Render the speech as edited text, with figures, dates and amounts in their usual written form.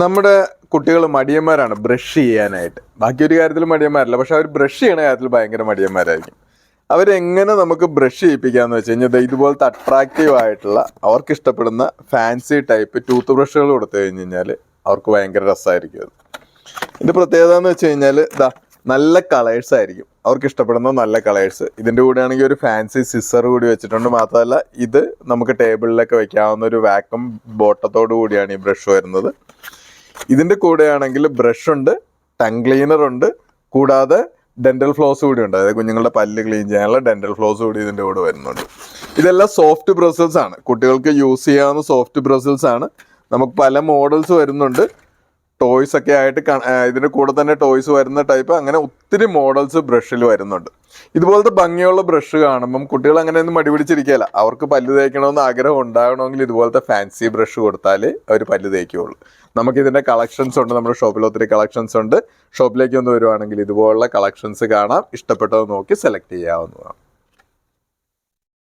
നമ്മുടെ കുട്ടികൾ മടിയന്മാരാണ് ബ്രഷ് ചെയ്യാനായിട്ട്. ബാക്കിയൊരു കാര്യത്തിൽ മടിയന്മാരല്ല, പക്ഷെ അവർ ബ്രഷ് ചെയ്യണ കാര്യത്തിൽ ഭയങ്കര മടിയന്മാരായിരിക്കും. അവരെങ്ങനെ നമുക്ക് ബ്രഷ് ചെയ്യിപ്പിക്കാന്ന് വെച്ച് കഴിഞ്ഞാൽ ഇതുപോലത്തെ അട്രാക്റ്റീവ് ആയിട്ടുള്ള അവർക്ക് ഇഷ്ടപ്പെടുന്ന ഫാൻസി ടൈപ്പ് ടൂത്ത് ബ്രഷുകൾ കൊടുത്തു കഴിഞ്ഞ് കഴിഞ്ഞാൽ അവർക്ക് ഭയങ്കര രസമായിരിക്കും അത്. ഇതിൻ്റെ പ്രത്യേകത എന്ന് വെച്ച് കഴിഞ്ഞാൽ നല്ല കളേഴ്സ് ആയിരിക്കും അവർക്ക് ഇഷ്ടപ്പെടുന്ന നല്ല കളേഴ്സ്. ഇതിൻ്റെ കൂടെ ആണെങ്കിൽ ഒരു ഫാൻസി സിസർ കൂടി വെച്ചിട്ടുണ്ട്. മാത്രമല്ല ഇത് നമുക്ക് ടേബിളിലൊക്കെ വെക്കാവുന്ന ഒരു വാക്വം ബോട്ടത്തോടു കൂടിയാണ് ഈ ബ്രഷ് വരുന്നത്. ഇതിൻ്റെ കൂടെയാണെങ്കിൽ ബ്രഷ് ഉണ്ട്, ടങ് ക്ലീനർ ഉണ്ട്, കൂടാതെ ഡെന്റൽ ഫ്ലോസ് കൂടി ഉണ്ട്. അതായത് കുഞ്ഞുങ്ങളുടെ പല്ല് ക്ലീൻ ചെയ്യാനുള്ള ഡെന്റൽ ഫ്ലോസ് കൂടി ഇതിൻ്റെ കൂടെ വരുന്നുണ്ട്. ഇതെല്ലാം സോഫ്റ്റ് ബ്രസിൽസ് ആണ്, കുട്ടികൾക്ക് യൂസ് ചെയ്യാവുന്ന സോഫ്റ്റ് ബ്രസിൽസ് ആണ്. നമുക്ക് പല മോഡൽസ് വരുന്നുണ്ട്. ടോയ്സ് ഒക്കെ ആയിട്ട് ഇതിൻ്റെ കൂടെ തന്നെ ടോയ്സ് വരുന്ന ടൈപ്പ്, അങ്ങനെ ഒത്തിരി മോഡൽസ് ബ്രഷിൽ വരുന്നുണ്ട്. ഇതുപോലത്തെ ഭംഗിയുള്ള ബ്രഷ് കാണുമ്പം കുട്ടികൾ അങ്ങനെയൊന്നും മടി പിടിച്ചിരിക്കുകയില്ല. അവർക്ക് പല്ല് തേക്കണമെന്ന് ആഗ്രഹം ഉണ്ടാകണമെങ്കിൽ ഇതുപോലത്തെ ഫാൻസി ബ്രഷ് കൊടുത്താലേ അവർ പല്ല് തേക്കുകയുള്ളൂ. നമുക്കിതിൻ്റെ കളക്ഷൻസ് ഉണ്ട്, നമ്മുടെ ഷോപ്പിൽ ഒത്തിരി കളക്ഷൻസ് ഉണ്ട്. ഷോപ്പിലേക്ക് ഒന്ന് വരുവാണെങ്കിൽ ഇതുപോലുള്ള കളക്ഷൻസ് കാണാം. ഇഷ്ടപ്പെട്ടത് നോക്കി സെലക്ട് ചെയ്യാവുന്നതാണ്.